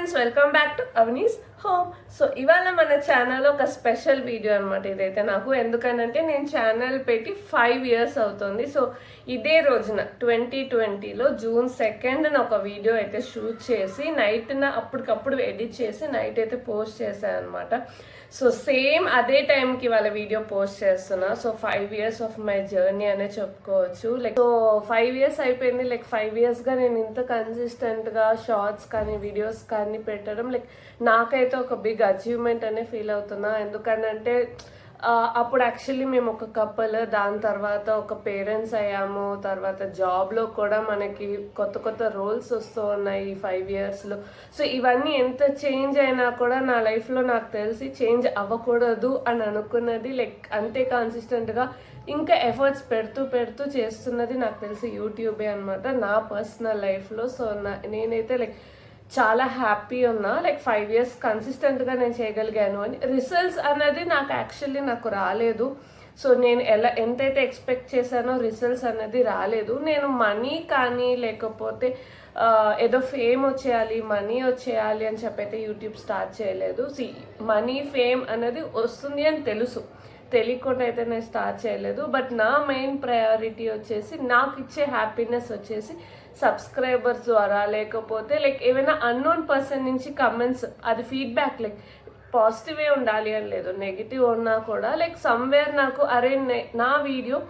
Friends, welcome back to Avani's home. So ఇవాళ మన ఛానల్లో ఒక స్పెషల్ వీడియో అనమాట. ఇదైతే నాకు ఎందుకనంటే నేను ఛానల్ పెట్టి 5 years అవుతుంది. సో ఇదే రోజున 2020లో June 2nd ఒక వీడియో అయితే షూట్ చేసి నైట్న అప్పటికప్పుడు ఎడిట్ చేసి నైట్ అయితే పోస్ట్ చేశాను అనమాట. సో సేమ్ అదే టైంకి వాళ్ళ వీడియో పోస్ట్ చేస్తున్నా. So 5 years of my journey అనే చెప్పుకోవచ్చు. లైక్ సో 5 years అయిపోయింది. లైక్ 5 yearsగా నేను ఇంత కన్సిస్టెంట్గా షార్ట్స్ కానీ వీడియోస్ కానీ పెట్టడం లైక్ నాకైతే ఒక బిగ్ అచీవ్మెంట్ అనే ఫీల్ అవుతున్నా. ఎందుకంటే అప్పుడు యాక్చువల్లీ మేము ఒక కపుల్, దాని తర్వాత ఒక పేరెంట్స్ అయ్యాము, తర్వాత జాబ్లో కూడా మనకి కొత్త కొత్త రోల్స్ వస్తూ ఉన్నాయి ఈ 5 yearsలో. సో ఇవన్నీ ఎంత చేంజ్ అయినా కూడా నా లైఫ్లో నాకు తెలిసి చేంజ్ అవ్వకూడదు అని అనుకున్నది లైక్ అంతే కన్సిస్టెంట్గా ఇంకా ఎఫర్ట్స్ పెడుతూ చేస్తున్నది నాకు తెలిసి యూట్యూబే అనమాట నా పర్సనల్ లైఫ్లో. సో నేనైతే లైక్ చాలా హ్యాపీ ఉన్నా. లైక్ 5 years కన్సిస్టెంట్గా నేను చేయగలిగాను అని. రిజల్ట్స్ అనేది నాకు రాలేదు. సో నేను ఎంతైతే ఎక్స్పెక్ట్ చేశానో రిజల్ట్స్ అనేది రాలేదు. నేను మనీ కానీ లేకపోతే ఏదో ఫేమ్ వచ్చేయాలి, మనీ వచ్చేయాలి అని చెప్పైతే యూట్యూబ్ స్టార్ట్ చేయలేదు. మనీ ఫేమ్ అనేది వస్తుంది అని తెలియకుండా అయితే నేను స్టార్ట్ చేయలేదు. బట్ నా మెయిన్ ప్రయారిటీ వచ్చేసి నాకు ఇచ్చే హ్యాపీనెస్ వచ్చేసి సబ్స్క్రైబర్స్ ద్వారా, లేకపోతే లైక్ ఏమైనా అన్నోన్ పర్సన్ నుంచి కమెంట్స్, అది ఫీడ్బ్యాక్ లైక్ పాజిటివే ఉండాలి అని లేదు, నెగిటివ్ ఉన్నా కూడా లైక్ సమ్వేర్ నాకు అరే నా వీడియో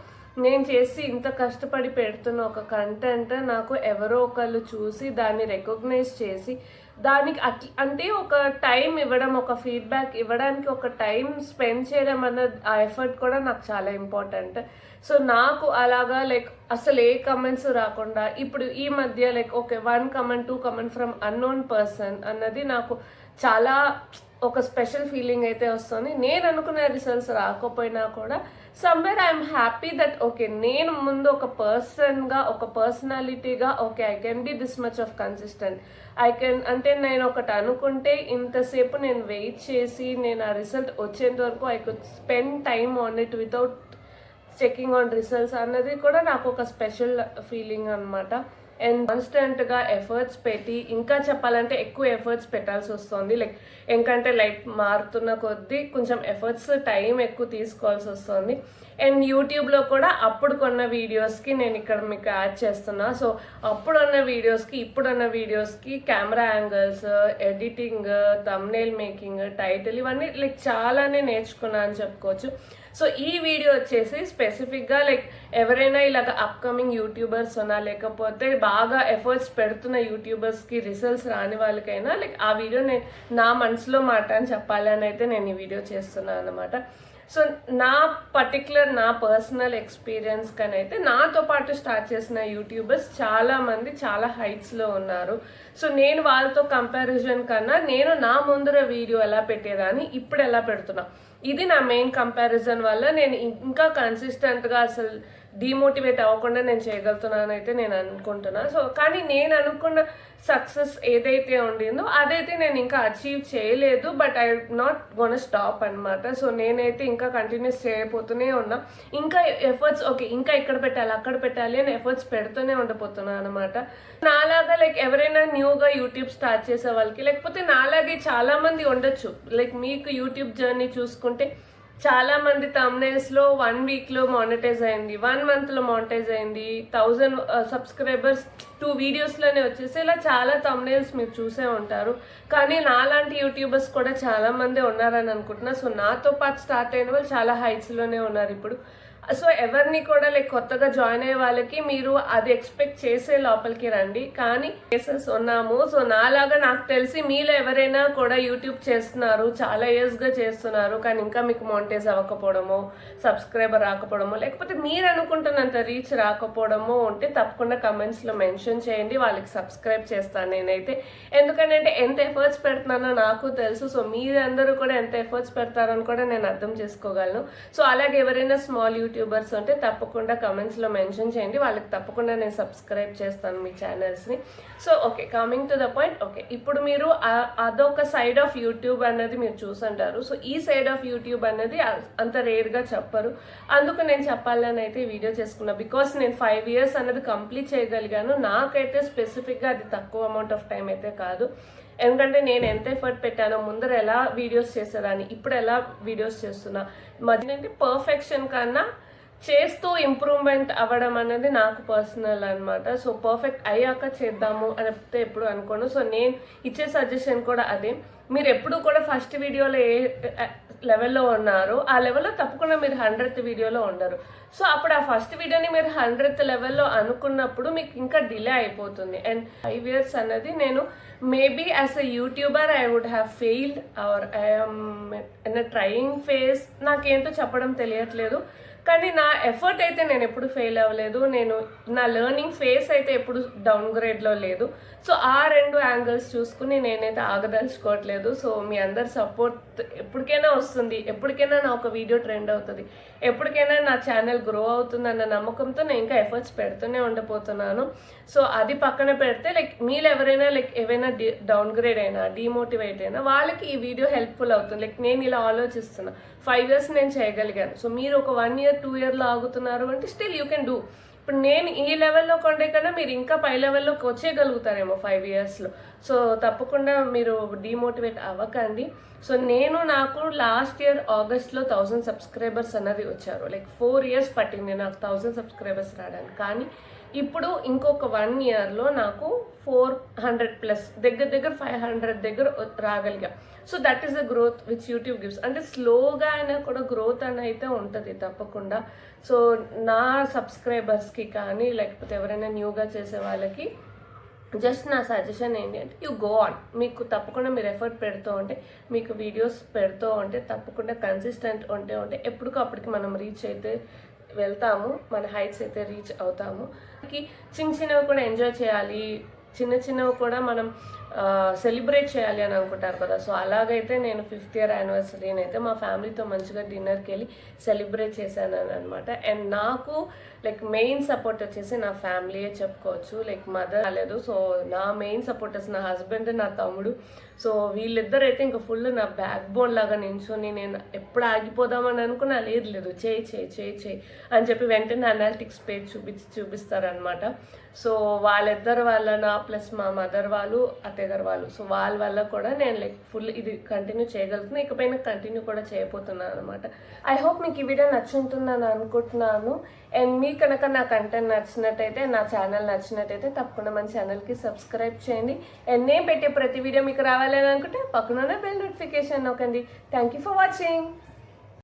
నేను చేసి ఇంత కష్టపడి పెడుతున్న ఒక కంటెంట్ నాకు ఎవరో ఒకళ్ళు చూసి దాన్ని రికగ్నైజ్ చేసి దానికి అంటే ఒక టైం ఇవ్వడం, ఒక ఫీడ్బ్యాక్ ఇవ్వడానికి ఒక టైం స్పెండ్ చేయడం అన్నది ఆ ఎఫర్ట్ కూడా నాకు చాలా ఇంపార్టెంట్. సో నాకు అలాగా లైక్ అసలు ఏ కమెంట్స్ రాకుండా ఇప్పుడు ఈ మధ్య like okay 1 comment 2 comment from unknown person అన్నది నాకు చాలా ఒక స్పెషల్ ఫీలింగ్ అయితే వస్తుంది. నేను అనుకునే రిజల్ట్స్ రాకపోయినా కూడా somewhere I'm happy that okay నేను ముందు ఒక పర్సన్గా, ఒక పర్సనాలిటీగా okay I can be this much of consistent. అంటే నేను ఒకటి అనుకుంటే ఇంతసేపు నేను వెయిట్ చేసి నేను ఆ రిజల్ట్ వచ్చేంత వరకు I could spend time on it without checking on results అన్నది కూడా నాకు ఒక స్పెషల్ ఫీలింగ్ అనమాట. అండ్ కాన్స్టెంట్గా ఎఫర్ట్స్ పెట్టి ఇంకా చెప్పాలంటే ఎక్కువ ఎఫర్ట్స్ పెట్టాల్సి వస్తుంది. లైక్ ఎందుకంటే లైఫ్ మారుతున్న కొద్దీ కొంచెం ఎఫర్ట్స్ టైం ఎక్కువ తీసుకోవాల్సి వస్తుంది. అండ్ యూట్యూబ్లో కూడా అప్పుడు కొన్న వీడియోస్కి నేను ఇక్కడ మీకు యాడ్ చేస్తున్నా. సో అప్పుడున్న వీడియోస్కి ఇప్పుడున్న వీడియోస్కి camera angles, editing, thumbnail making, title ఇవన్నీ లైక్ చాలానే నేర్చుకున్నా అని చెప్పుకోవచ్చు. సో ఈ వీడియో వచ్చేసి స్పెసిఫిక్గా లైక్ ఎవరైనా ఇలాగ అప్కమింగ్ యూట్యూబర్స్ ఉన్నా, లేకపోతే బాగా ఎఫర్ట్స్ పెడుతున్న యూట్యూబర్స్కి రిజల్ట్స్ రాని వాళ్ళకైనా లైక్ ఆ వీడియో నేను నా మనసులో మాట అని చెప్పాలని అయితే నేను ఈ వీడియో చేస్తున్నాను అనమాట. సో నా పర్సనల్ ఎక్స్పీరియన్స్ కనైతే నాతో పాటు స్టార్ట్ చేసిన యూట్యూబర్స్ చాలామంది చాలా హైట్స్లో ఉన్నారు. సో నేను వాళ్ళతో కంపారిజన్ కన్నా నేను నా ముందర వీడియో ఎలా పెట్టేదాన్ని ఇప్పుడు ఎలా పెడుతున్నా, ఇది నా మెయిన్ కంపారిజన్ వల్ల నేను ఇంకా కన్సిస్టెంట్గా అసలు డిమోటివేట్ అవ్వకుండా నేను చేయగలుగుతున్నాను అయితే నేను అనుకుంటున్నా. సో కానీ నేను అనుకున్న సక్సెస్ ఏదైతే ఉండిందో అదైతే నేను ఇంకా అచీవ్ చేయలేదు. But I not gone stop అనమాట. సో నేనైతే ఇంకా కంటిన్యూస్ చేయబోతూనే ఉన్నా. ఇంకా ఎఫర్ట్స్ ఓకే ఇంకా ఇక్కడ పెట్టాలి అక్కడ పెట్టాలి అని ఎఫర్ట్స్ పెడుతూనే ఉండబోతున్నాను అనమాట. నాలాగా లైక్ ఎవరైనా న్యూగా యూట్యూబ్ స్టార్ట్ చేసే వాళ్ళకి, లేకపోతే నాలాగే చాలా మంది ఉండొచ్చు లైక్ మీకు యూట్యూబ్ జర్నీ చూసుకుంటే చాలా మంది థంబ్నెయిల్స్లో 1 weekలో మానిటైజ్ అయింది, 1 monthలో మానిటైజ్ అయింది, 1000 subscribers 2 videosలోనే వచ్చేసి ఇలా చాలా థంబ్నెయిల్స్ మీరు చూసే ఉంటారు. కానీ నాలాంటి యూట్యూబర్స్ కూడా చాలా మంది ఉన్నారని అనుకుంటున్నా. సో నాతో పాటు స్టార్ట్ అయిన వాళ్ళు చాలా హైట్స్లోనే ఉన్నారు ఇప్పుడు. సో ఎవరిని కూడా లైక్ కొత్తగా జాయిన్ అయ్యే వాళ్ళకి మీరు అది ఎక్స్పెక్ట్ చేసే లోపలికి రండి. కానీ కేసెస్ ఉన్నాము. సో నాలాగా నాకు తెలిసి మీలో ఎవరైనా కూడా యూట్యూబ్ చేస్తున్నారు, చాలా ఇయర్స్గా చేస్తున్నారు, కానీ ఇంకా మీకు మానిటైజ్ అవ్వకపోవడమో, సబ్స్క్రైబర్ రాకపోవడమో, లేకపోతే మీరు అనుకుంటున్నంత రీచ్ రాకపోవడమో ఉంటే తప్పకుండా కమెంట్స్లో మెన్షన్ చేయండి. వాళ్ళకి సబ్స్క్రైబ్ చేస్తాను నేనైతే. ఎందుకంటే ఎంత ఎఫర్ట్స్ పెడుతున్నానో నాకు తెలుసు. సో మీరందరూ కూడా ఎంత ఎఫర్ట్స్ పెడతారని కూడా నేను అర్థం చేసుకోగలను. సో అలాగే ఎవరైనా స్మాల్ యూట్యూబర్స్ ఉంటే తప్పకుండా కమెంట్స్లో మెన్షన్ చేయండి. వాళ్ళకి తప్పకుండా నేను సబ్స్క్రైబ్ చేస్తాను మీ ఛానల్స్ని. So okay, coming to the point. Okay, ఇప్పుడు మీరు అదొక సైడ్ ఆఫ్ యూట్యూబ్ అన్నది మీరు చూసుంటారు. సో ఈ సైడ్ ఆఫ్ యూట్యూబ్ అన్నది అంత రేర్గా చెప్పరు. అందుకు నేను చెప్పాలని అయితే వీడియో చేసుకున్నా. బికాస్ నేను 5 years అన్నది కంప్లీట్ చేయగలిగాను. నాకైతే స్పెసిఫిక్గా అది తక్కువ అమౌంట్ ఆఫ్ టైం అయితే కాదు. ఎందుకంటే నేను ఎంత ఎఫర్ట్ పెట్టానో ముందర ఎలా వీడియోస్ చేసేదాన్ని, ఇప్పుడు ఎలా వీడియోస్ చేస్తున్నా, మధ్య అంటే పర్ఫెక్షన్ కన్నా చేస్తూ ఇంప్రూవ్మెంట్ అవ్వడం అనేది నాకు పర్సనల్ అనమాట. సో పర్ఫెక్ట్ అయ్యాక చేద్దాము అని ఎప్పుడు అనుకోను. సో నేను ఇచ్చే సజెషన్ కూడా అదే, మీరు ఎప్పుడు కూడా ఫస్ట్ వీడియోలో ఏ లెవెల్లో ఉన్నారో ఆ లెవెల్లో తప్పకుండా మీరు 100th వీడియోలో ఉండరు. సో అప్పుడు ఆ ఫస్ట్ వీడియోని మీరు 100th లెవెల్లో అనుకున్నప్పుడు మీకు ఇంకా డిలే అయిపోతుంది. అండ్ 5 years అన్నది నేను maybe as a YouTuber I would have failed or I'm in a trying phase. నాకేంటో చెప్పడం తెలియట్లేదు, కానీ నా ఎఫర్ట్ అయితే నేను ఎప్పుడు ఫెయిల్ అవ్వలేదు. నేను నా లెర్నింగ్ ఫేస్ అయితే ఎప్పుడు డౌన్ గ్రేడ్లో లేదు. సో ఆ 2 యాంగిల్స్ చూసుకుని నేనైతే ఆగదలుచుకోవట్లేదు. సో మీ అందరి సపోర్ట్ ఎప్పటికైనా వస్తుంది, ఎప్పటికైనా నా ఒక వీడియో ట్రెండ్ అవుతుంది, ఎప్పటికైనా నా ఛానల్ గ్రో అవుతుందన్న నమ్మకంతో నేను ఇంకా ఎఫర్ట్స్ పెడుతూనే ఉండబోతున్నాను. సో అది పక్కన పెడితే లైక్ మీరు ఎవరైనా లైక్ ఏవైనా డౌన్ గ్రేడ్ అయినా డిమోటివేట్ అయినా వాళ్ళకి ఈ వీడియో హెల్ప్ఫుల్ అవుతుంది. లైక్ నేను ఇలా ఆలోచిస్తున్నా, 5 years నేను చేయగలిగాను. సో మీరు ఒక 1 year 2 yearలో ఆగుతున్నారు అంటే స్టిల్ యూ కెన్ డూ. ఇప్పుడు నేను ఈ లెవెల్లో కొండే కన్నా మీరు ఇంకా పై లెవెల్లోకి వచ్చేయగలుగుతారేమో 5 yearsలో. సో తప్పకుండా మీరు డిమోటివేట్ అవ్వకండి. సో నాకు లాస్ట్ ఇయర్ ఆగస్ట్లో 1000 subscribers అన్నది వచ్చారు. లైక్ 4 years పట్టింది నాకు 1000 subscribers రావడానికి. కానీ ఇప్పుడు ఇంకొక 1 yearలో నాకు 400+ దగ్గర 500 దగ్గర రాగలిగా. So that is the growth which YouTube gives. అంటే స్లోగా అయినా కూడా గ్రోత్ అని అయితే ఉంటుంది తప్పకుండా. సో నా సబ్స్క్రైబర్స్కి కానీ లేకపోతే ఎవరైనా న్యూగా చేసే వాళ్ళకి జస్ట్ నా సజెషన్ ఏంటి అంటే యూ గో ఆన్. మీకు తప్పకుండా మీరు ఎఫర్ట్ పెడుతూ ఉంటే, మీకు వీడియోస్ పెడుతూ ఉంటే, తప్పకుండా కన్సిస్టెంట్ ఉంటే ఎప్పటికప్పటికి మనం రీచ్ అయితే వెళ్తాము, మన హైట్స్ అయితే రీచ్ అవుతాము. చిన్నవి కూడా ఎంజాయ్ చేయాలి, చిన్నవి కూడా మనం సెలబ్రేట్ చేయాలి అని అనుకుంటారు కదా. సో అలాగైతే నేను 5th year anniversary అయితే మా ఫ్యామిలీతో మంచిగా డిన్నర్కి వెళ్ళి సెలబ్రేట్ చేశాను అనమాట. అండ్ నాకు లైక్ మెయిన్ సపోర్ట్ వచ్చేసి నా ఫ్యామిలీయే చెప్పుకోవచ్చు. లైక్ మదర్ రాలేదు. సో నా మెయిన్ సపోర్టర్స్ నా హస్బెండ్, నా తమ్ముడు. సో వీళ్ళిద్దరైతే ఇంకా ఫుల్ నా బ్యాక్ బోన్ లాగా నించుని నేను ఎప్పుడు ఆగిపోదామని అనుకున్నా, లేదు చేయి అని చెప్పి వెంటనే అనాలిటిక్స్ పేజ్ చూపిస్తారనమాట. సో వాళ్ళిద్దరు వల్ల ప్లస్ మా మదర్ వాళ్ళు, అత్తయ్య గారు వాళ్ళు, సో వాళ్ళ వల్ల కూడా నేను లైక్ ఫుల్ ఇది కంటిన్యూ చేయగలుగుతున్నాను. ఇకపైన కంటిన్యూ కూడా చేయబోతున్నాను అనమాట. ఐ హోప్ మీకు ఈ వీడియో నచ్చుంటుందని అనుకుంటున్నాను. అండ్ మీకు కనుక నా కంటెంట్ నచ్చినట్టయితే, నా ఛానల్ నచ్చినట్టయితే తప్పకుండా మన ఛానల్కి సబ్స్క్రైబ్ చేయండి. అండ్ నేను పెట్టే ప్రతి వీడియో మీకు రావాలని అనుకుంటే పక్కన బెల్ నోటిఫికేషన్ నొక్కండి. Thank you for watching.